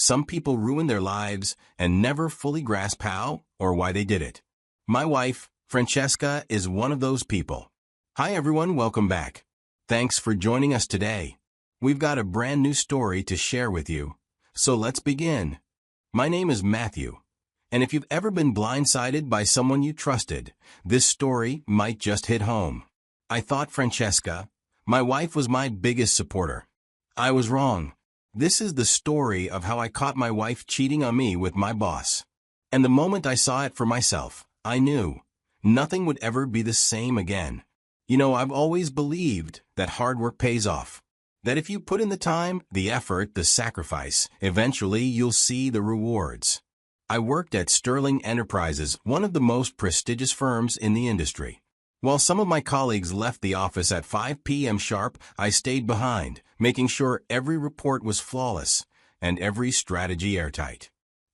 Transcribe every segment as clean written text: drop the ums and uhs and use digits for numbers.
Some people ruin their lives and never fully grasp how or why they did it. My wife, Francesca, is one of those people. Hi everyone, welcome back. Thanks for joining us today. We've got a brand new story to share with you, so let's begin. My name is Matthew, and if you've ever been blindsided by someone you trusted, this story might just hit home. I thought Francesca, my wife, was my biggest supporter. I was wrong. This is the story of how I caught my wife cheating on me with my boss. And the moment I saw it for myself, I knew nothing would ever be the same again. I've always believed that hard work pays off. That if you put in the time, the effort, the sacrifice, eventually you'll see the rewards. I worked at Sterling Enterprises, one of the most prestigious firms in the industry. While some of my colleagues left the office at 5 p.m. sharp, I stayed behind, making sure every report was flawless and every strategy airtight.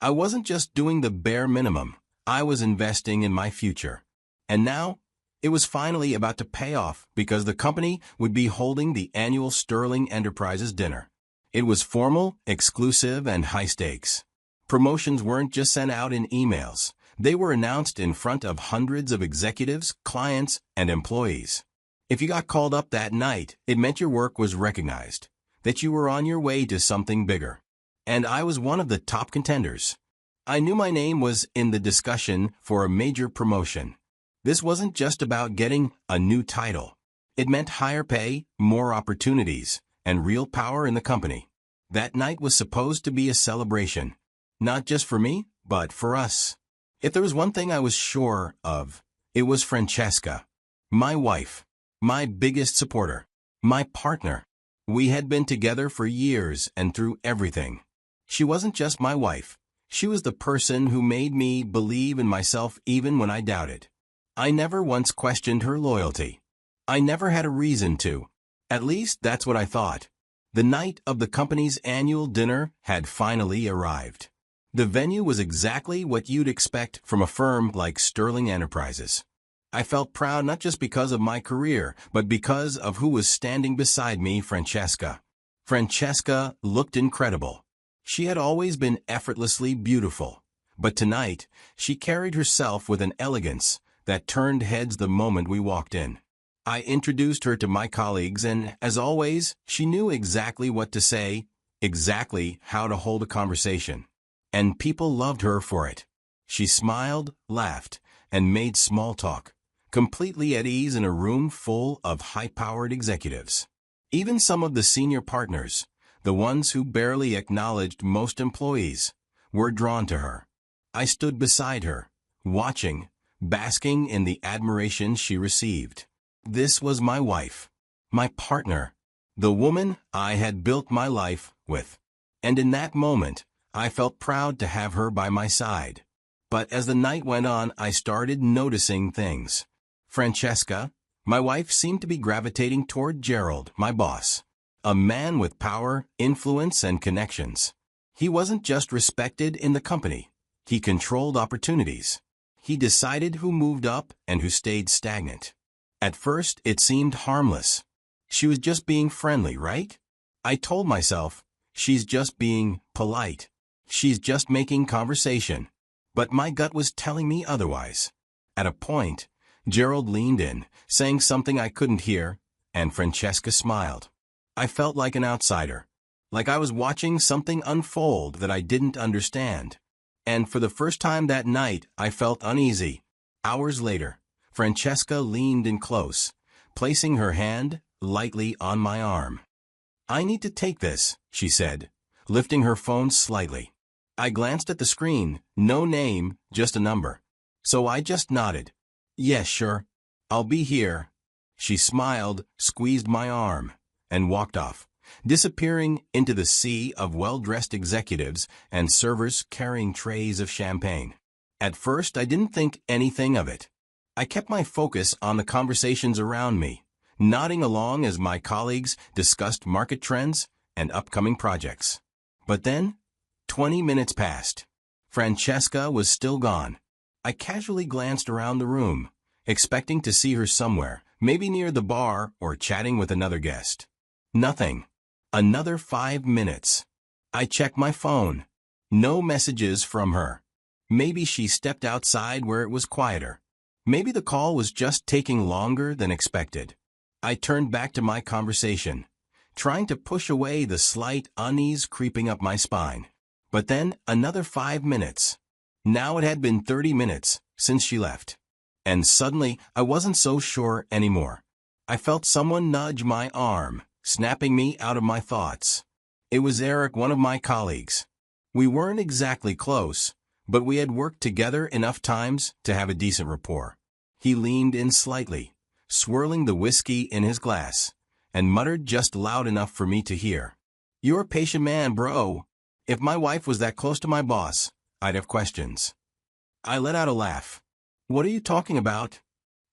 I wasn't just doing the bare minimum, I was investing in my future. And now, it was finally about to pay off because the company would be holding the annual Sterling Enterprises dinner. It was formal, exclusive, and high stakes. Promotions weren't just sent out in emails. They were announced in front of hundreds of executives, clients, and employees. If you got called up that night, it meant your work was recognized, that you were on your way to something bigger. And I was one of the top contenders. I knew my name was in the discussion for a major promotion. This wasn't just about getting a new title. It meant higher pay, more opportunities, and real power in the company. That night was supposed to be a celebration, not just for me, but for us. If there was one thing I was sure of, it was Francesca, my wife, my biggest supporter, my partner. We had been together for years and through everything. She wasn't just my wife. She was the person who made me believe in myself even when I doubted. I never once questioned her loyalty. I never had a reason to. At least that's what I thought. The night of the company's annual dinner had finally arrived. The venue was exactly what you'd expect from a firm like Sterling Enterprises. I felt proud not just because of my career, but because of who was standing beside me, Francesca. Francesca looked incredible. She had always been effortlessly beautiful, but tonight she carried herself with an elegance that turned heads the moment we walked in. I introduced her to my colleagues, and as always, she knew exactly what to say, exactly how to hold a conversation. And people loved her for it. She smiled, laughed, and made small talk, completely at ease in a room full of high-powered executives. Even some of the senior partners, the ones who barely acknowledged most employees, were drawn to her. I stood beside her, watching, basking in the admiration she received. This was my wife, my partner, the woman I had built my life with. And in that moment, I felt proud to have her by my side. But as the night went on, I started noticing things. Francesca, my wife, seemed to be gravitating toward Gerald, my boss, a man with power, influence, and connections. He wasn't just respected in the company. He controlled opportunities. He decided who moved up and who stayed stagnant. At first, it seemed harmless. She was just being friendly, right? I told myself, she's just being polite. She's just making conversation. But my gut was telling me otherwise. At a point, Gerald leaned in, saying something I couldn't hear, and Francesca smiled. I felt like an outsider, like I was watching something unfold that I didn't understand. And for the first time that night, I felt uneasy. Hours later, Francesca leaned in close, placing her hand lightly on my arm. "I need to take this," she said, lifting her phone slightly. I glanced at the screen, no name, just a number. So I just nodded. "Yes, sure. I'll be here." She smiled, squeezed my arm, and walked off, disappearing into the sea of well-dressed executives and servers carrying trays of champagne. At first, I didn't think anything of it. I kept my focus on the conversations around me, nodding along as my colleagues discussed market trends and upcoming projects. But then, 20 minutes passed. Francesca was still gone. I casually glanced around the room, expecting to see her somewhere, maybe near the bar or chatting with another guest. Nothing. Another 5 minutes. I checked my phone. No messages from her. Maybe she stepped outside where it was quieter. Maybe the call was just taking longer than expected. I turned back to my conversation, trying to push away the slight unease creeping up my spine. But then another 5 minutes. Now it had been 30 minutes since she left. And suddenly I wasn't so sure anymore. I felt someone nudge my arm, snapping me out of my thoughts. It was Eric, one of my colleagues. We weren't exactly close, but we had worked together enough times to have a decent rapport. He leaned in slightly, swirling the whiskey in his glass, and muttered just loud enough for me to hear. "You're a patient man, bro. If my wife was that close to my boss, I'd have questions." I let out a laugh. "What are you talking about?"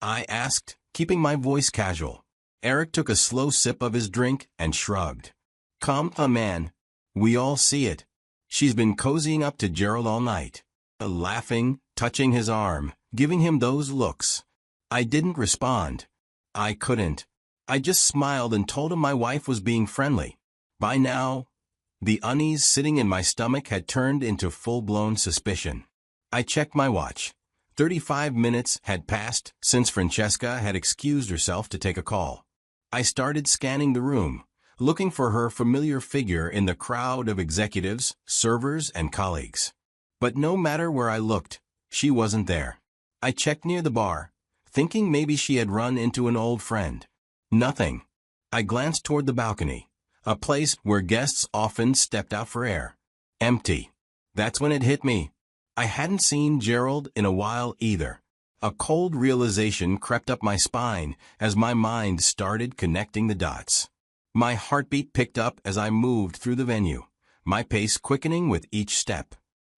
I asked, keeping my voice casual. Eric took a slow sip of his drink and shrugged. "Come on, man. We all see it. She's been cozying up to Gerald all night." Laughing, touching his arm, giving him those looks. I didn't respond. I couldn't. I just smiled and told him my wife was being friendly. By now, the unease sitting in my stomach had turned into full-blown suspicion. I checked my watch. 35 minutes had passed since Francesca had excused herself to take a call. I started scanning the room, looking for her familiar figure in the crowd of executives, servers, and colleagues. But no matter where I looked, she wasn't there. I checked near the bar, thinking maybe she had run into an old friend. Nothing. I glanced toward the balcony, a place where guests often stepped out for air. Empty. That's when it hit me. I hadn't seen Gerald in a while either. A cold realization crept up my spine as my mind started connecting the dots. My heartbeat picked up as I moved through the venue, my pace quickening with each step.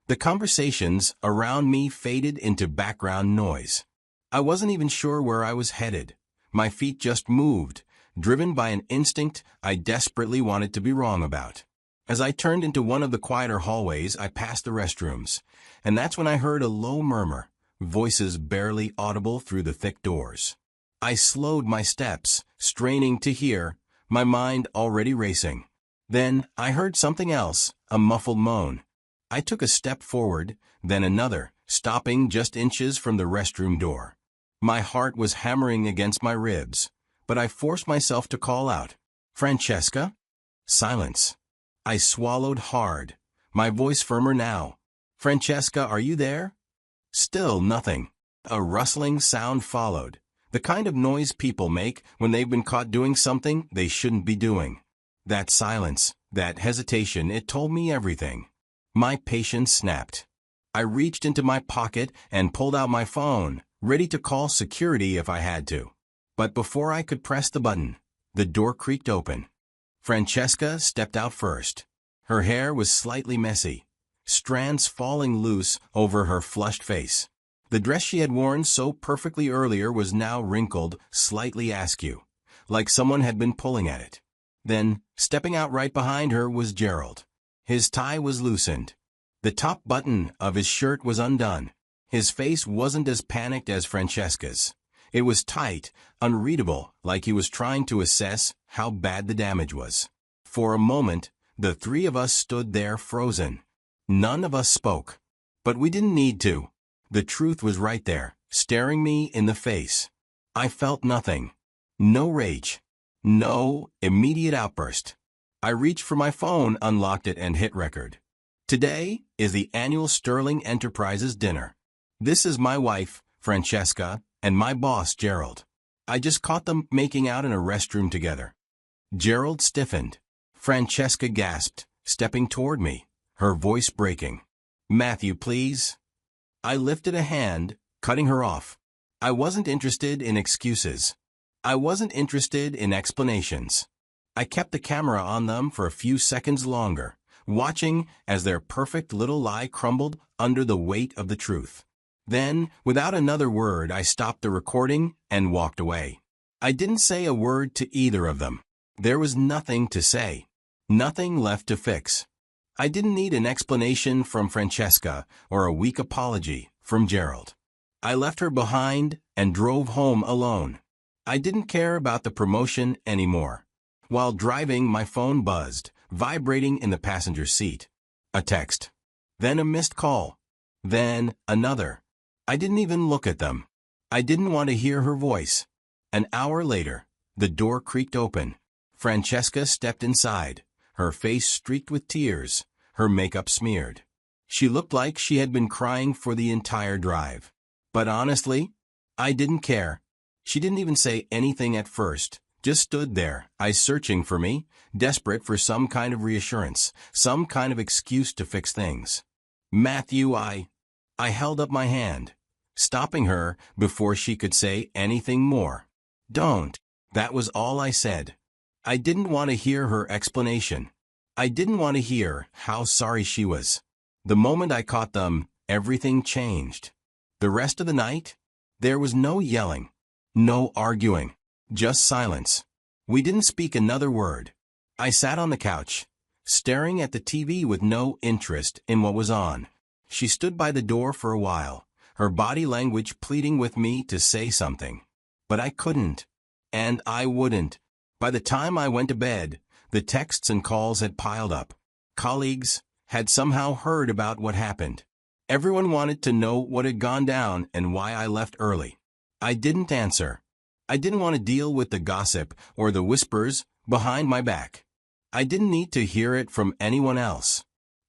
The conversations around me faded into background noise. I wasn't even sure where I was headed. My feet just moved, driven by an instinct I desperately wanted to be wrong about. As I turned into one of the quieter hallways, I passed the restrooms, and that's when I heard a low murmur, voices barely audible through the thick doors. I slowed my steps, straining to hear, my mind already racing. Then I heard something else, a muffled moan. I took a step forward, then another, stopping just inches from the restroom door. My heart was hammering against my ribs, but I forced myself to call out, "Francesca?" Silence. I swallowed hard, my voice firmer now. "Francesca, are you there?" Still nothing. A rustling sound followed, the kind of noise people make when they've been caught doing something they shouldn't be doing. That silence, that hesitation, it told me everything. My patience snapped. I reached into my pocket and pulled out my phone, ready to call security if I had to. But before I could press the button, the door creaked open. Francesca stepped out first. Her hair was slightly messy, strands falling loose over her flushed face. The dress she had worn so perfectly earlier was now wrinkled, slightly askew, like someone had been pulling at it. Then, stepping out right behind her was Gerald. His tie was loosened. The top button of his shirt was undone. His face wasn't as panicked as Francesca's. It was tight, unreadable, like he was trying to assess how bad the damage was. For a moment, the three of us stood there frozen. None of us spoke. But we didn't need to. The truth was right there, staring me in the face. I felt nothing. No rage. No immediate outburst. I reached for my phone, unlocked it, and hit record. Today is the annual Sterling Enterprises dinner. This is my wife, Francesca, and my boss, Gerald. I just caught them making out in a restroom together. Gerald stiffened. Francesca gasped, stepping toward me, her voice breaking. "Matthew, please." I lifted a hand, cutting her off. I wasn't interested in excuses. I wasn't interested in explanations. I kept the camera on them for a few seconds longer, watching as their perfect little lie crumbled under the weight of the truth. Then, without another word, I stopped the recording and walked away. I didn't say a word to either of them. There was nothing to say. Nothing left to fix. I didn't need an explanation from Francesca or a weak apology from Gerald. I left her behind and drove home alone. I didn't care about the promotion anymore. While driving, my phone buzzed, vibrating in the passenger seat. A text. Then a missed call. Then another. I didn't even look at them. I didn't want to hear her voice. An hour later, the door creaked open. Francesca stepped inside, her face streaked with tears, her makeup smeared. She looked like she had been crying for the entire drive. But honestly, I didn't care. She didn't even say anything at first, just stood there, eyes searching for me, desperate for some kind of reassurance, some kind of excuse to fix things. Matthew, I held up my hand, stopping her before she could say anything more. Don't. That was all I said. I didn't want to hear her explanation. I didn't want to hear how sorry she was. The moment I caught them, everything changed. The rest of the night, there was no yelling, no arguing, just silence. We didn't speak another word. I sat on the couch, staring at the TV with no interest in what was on. She stood by the door for a while, her body language pleading with me to say something. But I couldn't. And I wouldn't. By the time I went to bed, the texts and calls had piled up. Colleagues had somehow heard about what happened. Everyone wanted to know what had gone down and why I left early. I didn't answer. I didn't want to deal with the gossip or the whispers behind my back. I didn't need to hear it from anyone else.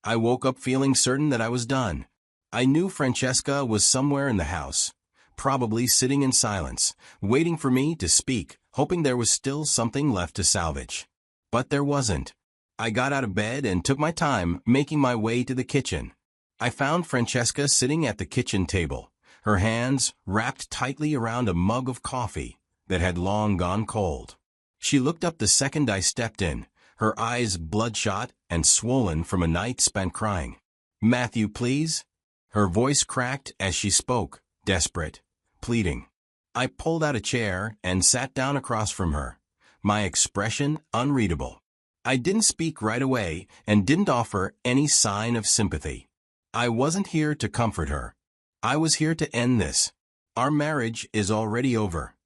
I woke up feeling certain that I was done. I knew Francesca was somewhere in the house, probably sitting in silence, waiting for me to speak, hoping there was still something left to salvage. But there wasn't. I got out of bed and took my time making my way to the kitchen. I found Francesca sitting at the kitchen table, her hands wrapped tightly around a mug of coffee that had long gone cold. She looked up the second I stepped in, her eyes bloodshot and swollen from a night spent crying. "Matthew, please?" Her voice cracked as she spoke, desperate, pleading. I pulled out a chair and sat down across from her, my expression unreadable. I didn't speak right away and didn't offer any sign of sympathy. I wasn't here to comfort her. I was here to end this. Our marriage is already over.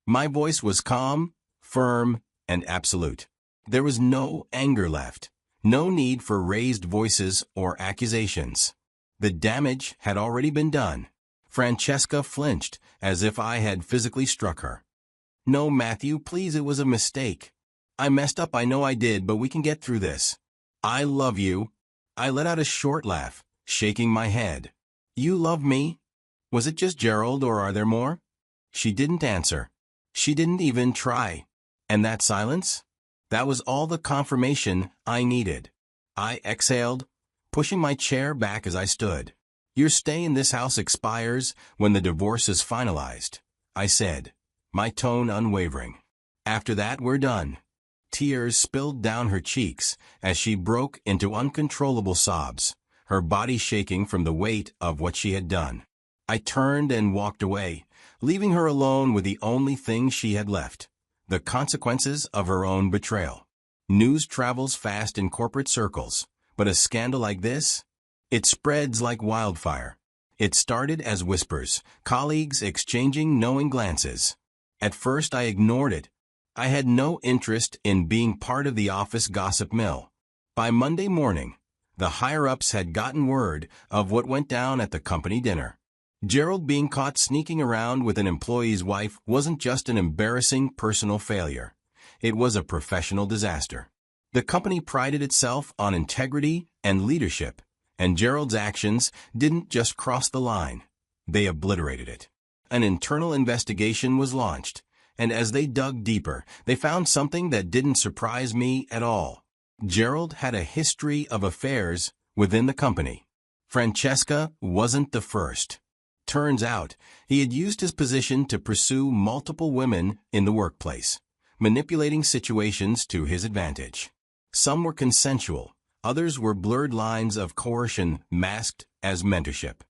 My voice was calm, firm, and absolute. There was no anger left, no need for raised voices or accusations. The damage had already been done. Francesca flinched, as if I had physically struck her. "No, Matthew, please, it was a mistake. I messed up, I know I did, but we can get through this. I love you." I let out a short laugh, shaking my head. "You love me? Was it just Gerald, or are there more?" She didn't answer. She didn't even try. And that silence? That was all the confirmation I needed. I exhaled, pushing my chair back as I stood. "Your stay in this house expires when the divorce is finalized," I said, my tone unwavering. "After that, we're done." Tears spilled down her cheeks as she broke into uncontrollable sobs, her body shaking from the weight of what she had done. I turned and walked away, leaving her alone with the only thing she had left, the consequences of her own betrayal. News travels fast in corporate circles, but a scandal like this? It spreads like wildfire. It started as whispers, colleagues exchanging knowing glances. At first I ignored it. I had no interest in being part of the office gossip mill. By Monday morning, the higher-ups had gotten word of what went down at the company dinner. Gerald being caught sneaking around with an employee's wife wasn't just an embarrassing personal failure. It was a professional disaster. The company prided itself on integrity and leadership, and Gerald's actions didn't just cross the line. They obliterated it. An internal investigation was launched, and as they dug deeper, they found something that didn't surprise me at all. Gerald had a history of affairs within the company. Francesca wasn't the first. Turns out, he had used his position to pursue multiple women in the workplace, manipulating situations to his advantage. Some were consensual, others were blurred lines of coercion masked as mentorship.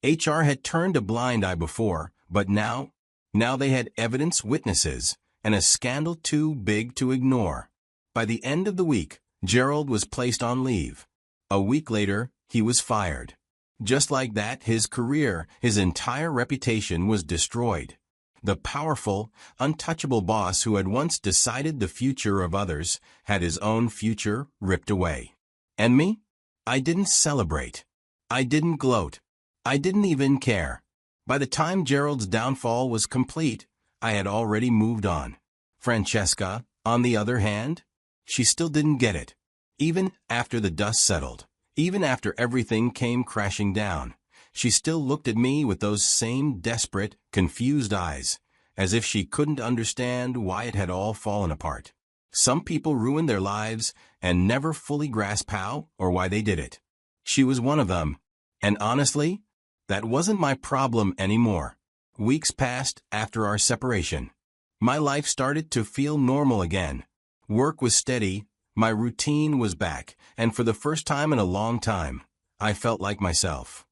HR had turned a blind eye before, but now they had evidence, witnesses, and a scandal too big to ignore. By the end of the week, Gerald was placed on leave. A week later, he was fired. Just like that, his career, his entire reputation was destroyed. The powerful, untouchable boss who had once decided the future of others had his own future ripped away. And me? I didn't celebrate. I didn't gloat. I didn't even care. By the time Gerald's downfall was complete, I had already moved on. Francesca, on the other hand, she still didn't get it. Even after the dust settled, even after everything came crashing down, she still looked at me with those same desperate, confused eyes, as if she couldn't understand why it had all fallen apart. Some people ruin their lives and never fully grasp how or why they did it. She was one of them, and honestly, that wasn't my problem anymore. Weeks passed after our separation. My life started to feel normal again. Work was steady, my routine was back, and for the first time in a long time, I felt like myself.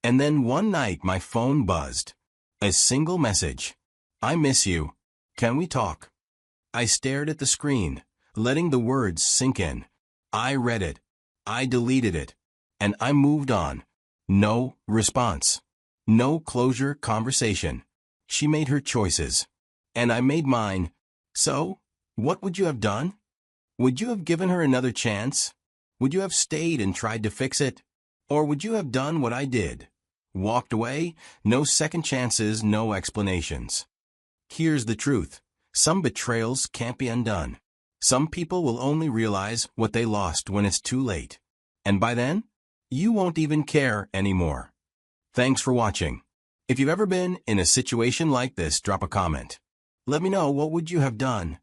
And then one night my phone buzzed. A single message. I miss you. Can we talk? I stared at the screen, letting the words sink in. I read it. I deleted it. And I moved on. No response. No closure conversation. She made her choices. And I made mine. So, what would you have done? Would you have given her another chance? Would you have stayed and tried to fix it? Or would you have done what I did? Walked away? No second chances, no explanations. Here's the truth. Some betrayals can't be undone. Some people will only realize what they lost when it's too late. And by then, you won't even care anymore. Thanks for watching. If you've ever been in a situation like this, drop a comment. Let me know what would you have done.